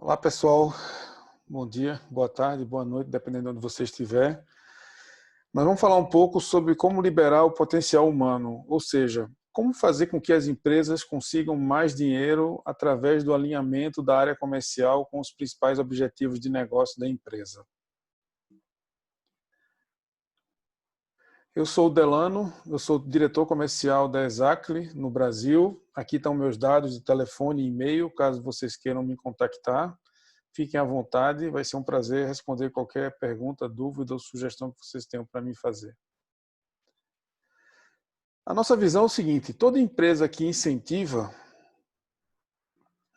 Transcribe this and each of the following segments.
Olá, pessoal. Bom dia, boa tarde, boa noite, dependendo de onde você estiver. Nós vamos falar um pouco sobre como liberar o potencial humano, ou seja, como fazer com que as empresas consigam mais dinheiro através do alinhamento da área comercial com os principais objetivos de negócio da empresa. Eu sou o Delano, eu sou diretor comercial da Exactly no Brasil. Aqui estão meus dados de telefone e e-mail, caso vocês queiram me contactar. Fiquem à vontade, vai ser um prazer responder qualquer pergunta, dúvida ou sugestão que vocês tenham para me fazer. A nossa visão é o seguinte: toda empresa que incentiva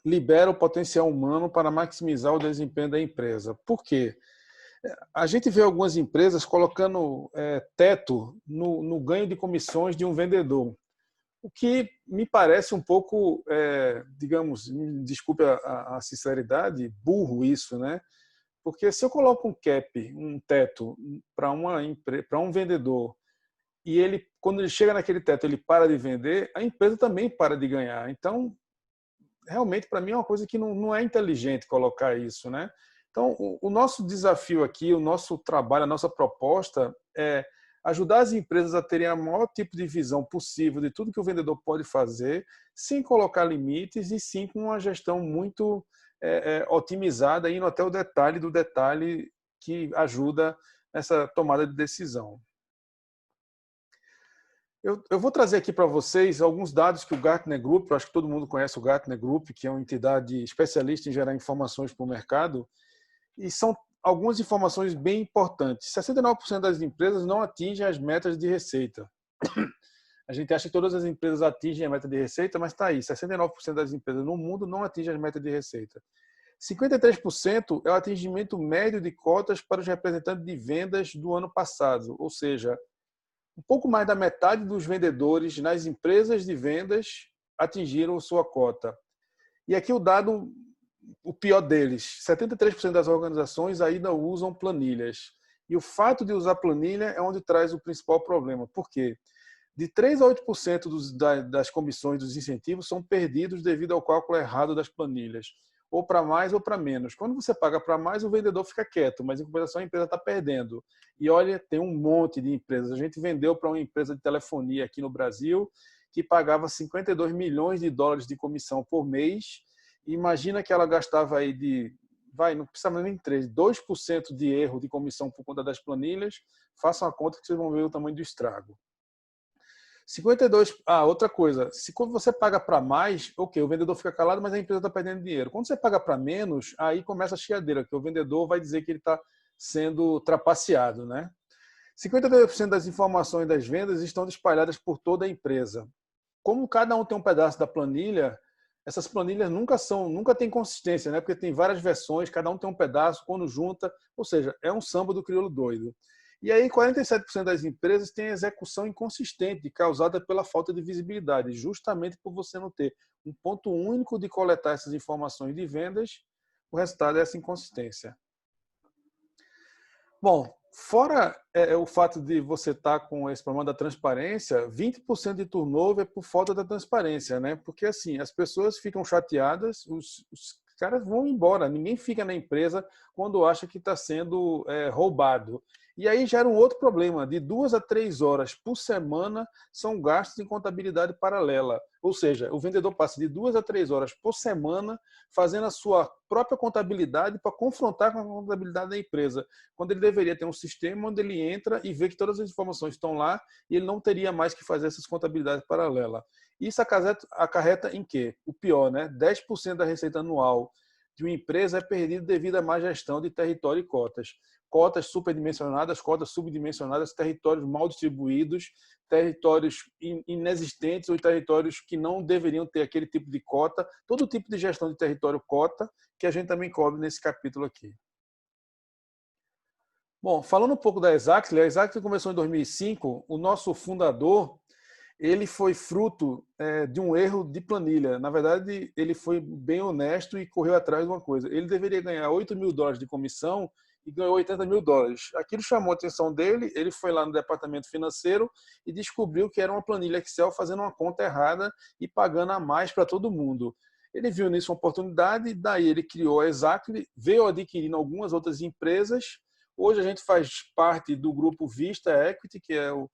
libera o potencial humano para maximizar o desempenho da empresa. Por quê? A gente vê algumas empresas colocando teto no ganho de comissões de um vendedor, o que me parece um pouco, digamos, desculpe a sinceridade, burro isso, né? Porque se eu coloco um cap, um teto para um vendedor e ele, quando ele chega naquele teto, ele para de vender, a empresa também para de ganhar. Então, realmente, para mim, é uma coisa que não é inteligente colocar isso, né? Então, o nosso desafio aqui, o nosso trabalho, a nossa proposta é ajudar as empresas a terem a maior tipo de visão possível de tudo que o vendedor pode fazer, sem colocar limites e sim com uma gestão muito otimizada, indo até o detalhe do detalhe que ajuda nessa tomada de decisão. Eu vou trazer aqui para vocês alguns dados que o Gartner Group, eu acho que todo mundo conhece o Gartner Group, que é uma entidade especialista em gerar informações para o mercado, e são algumas informações bem importantes. 69% das empresas não atingem as metas de receita. A gente acha que todas as empresas atingem a meta de receita, mas está aí, 69% das empresas no mundo não atingem as metas de receita. 53% é o atingimento médio de cotas para os representantes de vendas do ano passado, ou seja, um pouco mais da metade dos vendedores nas empresas de vendas atingiram sua cota. E aqui o dado, o pior deles, 73% das organizações ainda usam planilhas. E o fato de usar planilha é onde traz o principal problema. Por quê? De 3 a 8% das comissões dos incentivos são perdidos devido ao cálculo errado das planilhas. Ou para mais ou para menos. Quando você paga para mais, o vendedor fica quieto, mas em compensação a empresa está perdendo. E olha, tem um monte de empresas. A gente vendeu para uma empresa de telefonia aqui no Brasil que pagava 52 milhões de dólares de comissão por mês. E imagina que ela gastava aí não precisa nem 3, 2% de erro de comissão por conta das planilhas. Façam a conta que vocês vão ver o tamanho do estrago. 52. Outra coisa, se quando você paga para mais, ok, o vendedor fica calado, mas a empresa está perdendo dinheiro. Quando você paga para menos, aí começa a chiadeira, que o vendedor vai dizer que ele está sendo trapaceado, né? 52% das informações das vendas estão espalhadas por toda a empresa. Como cada um tem um pedaço da planilha, essas planilhas nunca tem consistência, né? Porque tem várias versões, cada um tem um pedaço, quando junta, ou seja, é um samba do crioulo doido. E aí, 47% das empresas têm execução inconsistente, causada pela falta de visibilidade, justamente por você não ter um ponto único de coletar essas informações de vendas, o resultado é essa inconsistência. Bom, fora o fato de você estar com esse problema da transparência, 20% de turnover é por falta da transparência, né? Porque assim, as pessoas ficam chateadas, os caras vão embora, ninguém fica na empresa quando acha que está sendo roubado. E aí gera um outro problema, de 2 a 3 horas por semana são gastos em contabilidade paralela. Ou seja, o vendedor passa de 2 a 3 horas por semana fazendo a sua própria contabilidade para confrontar com a contabilidade da empresa, quando ele deveria ter um sistema onde ele entra e vê que todas as informações estão lá e ele não teria mais que fazer essas contabilidades paralelas. Isso acarreta em quê? O pior, né? 10% da receita anual de uma empresa é perdido devido à má gestão de território e cotas. Cotas superdimensionadas, cotas subdimensionadas, territórios mal distribuídos, territórios inexistentes ou territórios que não deveriam ter aquele tipo de cota, todo tipo de gestão de território cota, que a gente também cobre nesse capítulo aqui. Bom, falando um pouco da Exactly, a Exactly começou em 2005, o nosso fundador, ele foi fruto de um erro de planilha. Na verdade, ele foi bem honesto e correu atrás de uma coisa. Ele deveria ganhar 8 mil dólares de comissão e ganhou 80 mil dólares. Aquilo chamou a atenção dele, ele foi lá no departamento financeiro e descobriu que era uma planilha Excel fazendo uma conta errada e pagando a mais para todo mundo. Ele viu nisso uma oportunidade, daí ele criou a Exactly, veio adquirindo algumas outras empresas. Hoje a gente faz parte do grupo Vista Equity, que é o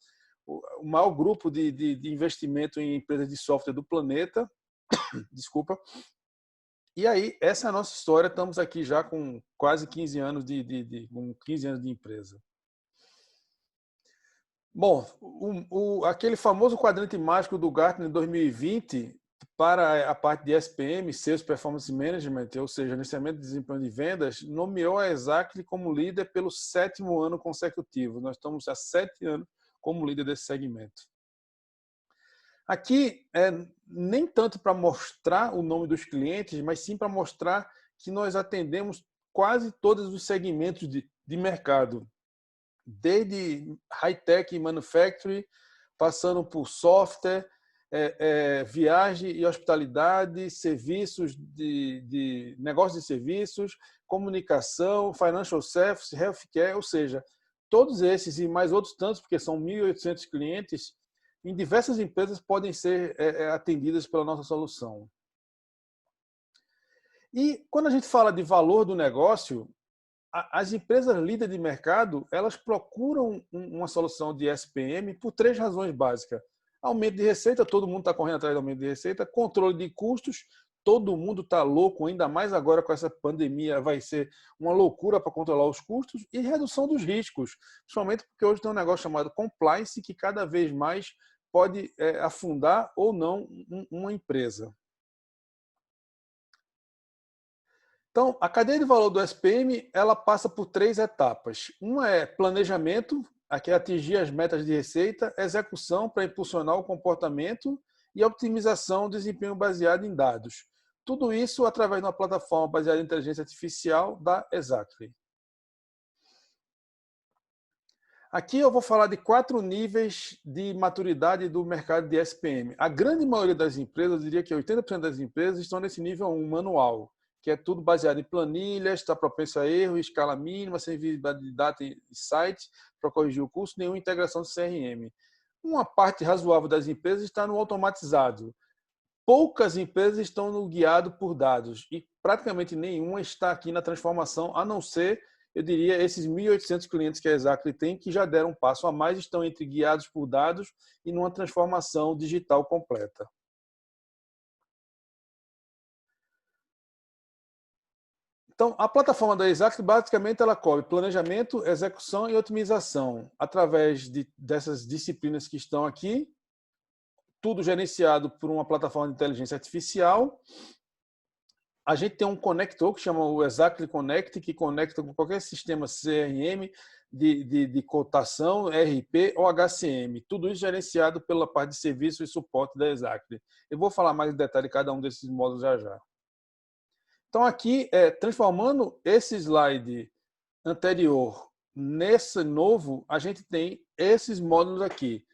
maior grupo de investimento em empresas de software do planeta. Desculpa. E aí, essa é a nossa história. Estamos aqui já com quase 15 anos com 15 anos de empresa. Bom, aquele famoso quadrante mágico do Gartner em 2020 para a parte de SPM, Sales Performance Management, ou seja, gerenciamento de desempenho de vendas, nomeou a Exactly como líder pelo 7º ano consecutivo. Nós estamos há 7 anos como líder desse segmento. Aqui, nem tanto para mostrar o nome dos clientes, mas sim para mostrar que nós atendemos quase todos os segmentos de mercado, desde high-tech e manufacturing, passando por software, viagem e hospitalidade, serviços de negócios de serviços, comunicação, financial services, healthcare, ou seja, todos esses e mais outros tantos, porque são 1.800 clientes, em diversas empresas podem ser atendidas pela nossa solução. E quando a gente fala de valor do negócio, as empresas líderes de mercado, elas procuram uma solução de SPM por 3 razões básicas. Aumento de receita, todo mundo está correndo atrás do aumento de receita. Controle de custos, todo mundo está louco, ainda mais agora com essa pandemia, vai ser uma loucura para controlar os custos. E redução dos riscos, principalmente porque hoje tem um negócio chamado compliance, que cada vez mais pode afundar ou não uma empresa. Então, a cadeia de valor do SPM, ela passa por 3 etapas. Uma é planejamento, que é atingir as metas de receita, execução para impulsionar o comportamento e optimização do desempenho baseado em dados. Tudo isso através de uma plataforma baseada em inteligência artificial da Exactly. Aqui eu vou falar de 4 níveis de maturidade do mercado de SPM. A grande maioria das empresas, eu diria que 80% das empresas, estão nesse nível 1, manual, que é tudo baseado em planilhas, está propenso a erro, escala mínima, sem visibilidade de data e site para corrigir o custo, nenhuma integração de CRM. Uma parte razoável das empresas está no automatizado. Poucas empresas estão no guiado por dados e praticamente nenhuma está aqui na transformação, a não ser, eu diria, esses 1.800 clientes que a Exactly tem, que já deram um passo a mais, estão entre guiados por dados e numa transformação digital completa. Então, a plataforma da Exactly, basicamente, ela cobre planejamento, execução e otimização, através dessas disciplinas que estão aqui, tudo gerenciado por uma plataforma de inteligência artificial. A gente tem um conector que chama o Exactly Connect, que conecta com qualquer sistema CRM de cotação, ERP ou HCM. Tudo isso gerenciado pela parte de serviço e suporte da Exactly. Eu vou falar mais em detalhe de cada um desses módulos já já. Então, aqui, transformando esse slide anterior nesse novo, a gente tem esses módulos aqui.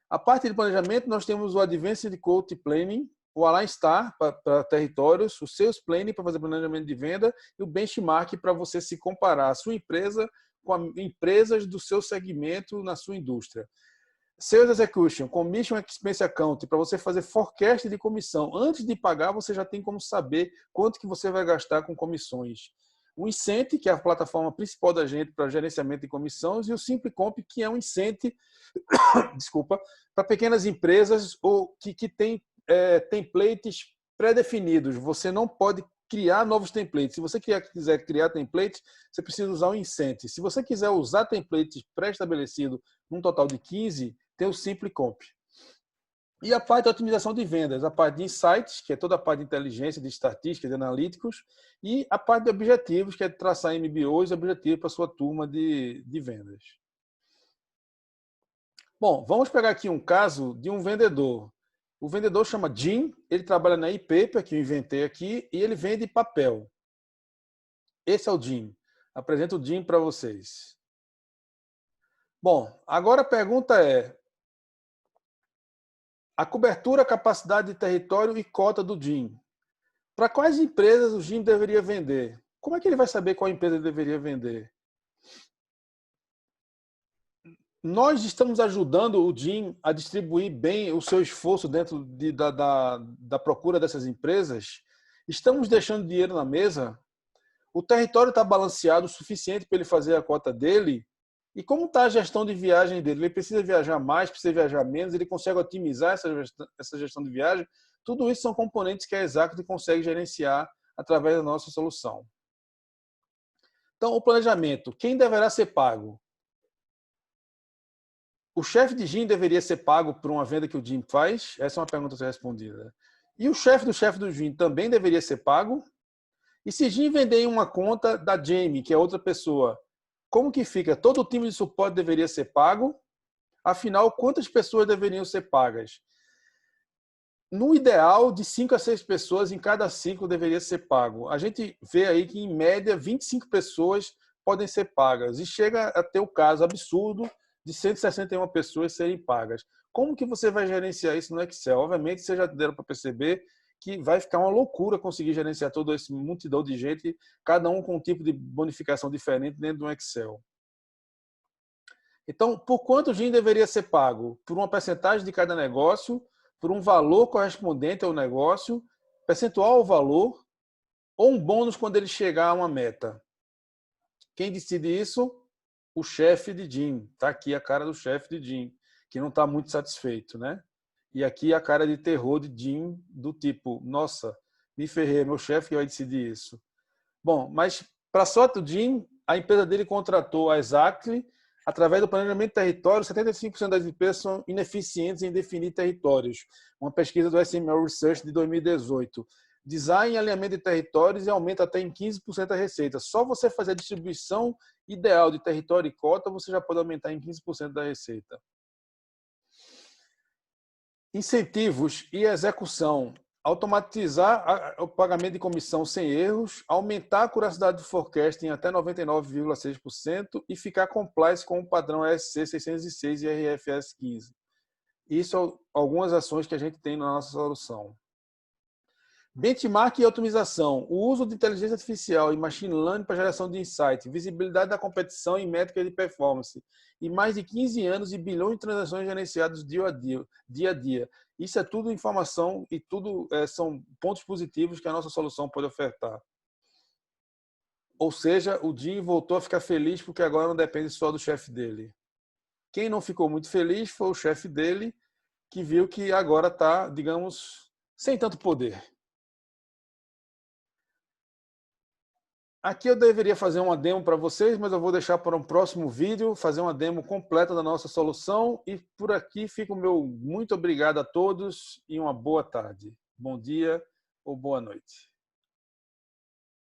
A parte de planejamento, nós temos o Advanced Quote Planning, o Align Star para territórios, o Sales Planning para fazer planejamento de venda e o Benchmark para você se comparar a sua empresa com empresas do seu segmento na sua indústria. Sales Execution, Commission Expense Account, para você fazer forecast de comissão. Antes de pagar, você já tem como saber quanto que você vai gastar com comissões. O Incent, que é a plataforma principal da gente para gerenciamento de comissões, e o SimpleComp, que é um Incent, desculpa, para pequenas empresas ou que tem templates pré-definidos. Você não pode criar novos templates. Se você quiser criar templates, você precisa usar o Incent. Se você quiser usar templates pré-estabelecidos, num total de 15, tem o SimpleComp. E a parte de otimização de vendas, a parte de insights, que é toda a parte de inteligência, de estatística, de analíticos, e a parte de objetivos, que é traçar MBOs e objetivos para a sua turma de vendas. Bom, vamos pegar aqui um caso de um vendedor. O vendedor chama Jim, ele trabalha na ePaper, que eu inventei aqui, e ele vende papel. Esse é o Jim. Apresento o Jim para vocês. Bom, agora a pergunta é: a cobertura, capacidade de território e cota do Jim. Para quais empresas o Jim deveria vender? Como é que ele vai saber qual empresa ele deveria vender? Nós estamos ajudando o Jim a distribuir bem o seu esforço dentro da procura dessas empresas. Estamos deixando dinheiro na mesa? O território está balanceado o suficiente para ele fazer a cota dele? E como está a gestão de viagem dele? Ele precisa viajar mais, precisa viajar menos? Ele consegue otimizar essa gestão de viagem? Tudo isso são componentes que a Exact consegue gerenciar através da nossa solução. Então, o planejamento. Quem deverá ser pago? O chefe de gym deveria ser pago por uma venda que o gym faz? Essa é uma pergunta a ser respondida. E o chefe do gym também deveria ser pago? E se gym vender em uma conta da Jamie, que é outra pessoa, como que fica? Todo o time de suporte deveria ser pago? Afinal, quantas pessoas deveriam ser pagas? No ideal, de 5 a 6 pessoas em cada ciclo deveria ser pago. A gente vê aí que, em média, 25 pessoas podem ser pagas. E chega a ter o caso absurdo de 161 pessoas serem pagas. Como que você vai gerenciar isso no Excel? Obviamente, vocês já deram para perceber que vai ficar uma loucura conseguir gerenciar todo esse multidão de gente, cada um com um tipo de bonificação diferente dentro do Excel. Então, por quanto o GIM deveria ser pago? Por uma percentagem de cada negócio, por um valor correspondente ao negócio, percentual ao valor, ou um bônus quando ele chegar a uma meta? Quem decide isso? O chefe de GIM. Está aqui a cara do chefe de GIM, que não está muito satisfeito, né? E aqui a cara de terror de GIM, do tipo, nossa, me ferrei, meu chefe que vai decidir isso. Bom, mas para sorte do GIM, a empresa dele contratou a Exactly. Através do planejamento de território, 75% das empresas são ineficientes em definir territórios. Uma pesquisa do SML Research de 2018. Design e alinhamento de territórios e aumenta até em 15% a receita. Só você fazer a distribuição ideal de território e cota, você já pode aumentar em 15% da receita. Incentivos e execução. Automatizar o pagamento de comissão sem erros, aumentar a curiosidade do forecasting até 99,6% e ficar compliance com o padrão ESC 606 e RFS 15. Isso são algumas ações que a gente tem na nossa solução. Benchmark e otimização. O uso de inteligência artificial e machine learning para geração de insight, visibilidade da competição e métricas de performance. E mais de 15 anos e bilhões de transações gerenciadas dia a dia. Isso é tudo informação e tudo são pontos positivos que a nossa solução pode ofertar. Ou seja, o Jim voltou a ficar feliz porque agora não depende só do chefe dele. Quem não ficou muito feliz foi o chefe dele, que viu que agora está, digamos, sem tanto poder. Aqui eu deveria fazer uma demo para vocês, mas eu vou deixar para um próximo vídeo, fazer uma demo completa da nossa solução. E por aqui fica o meu muito obrigado a todos e uma boa tarde. Bom dia ou boa noite.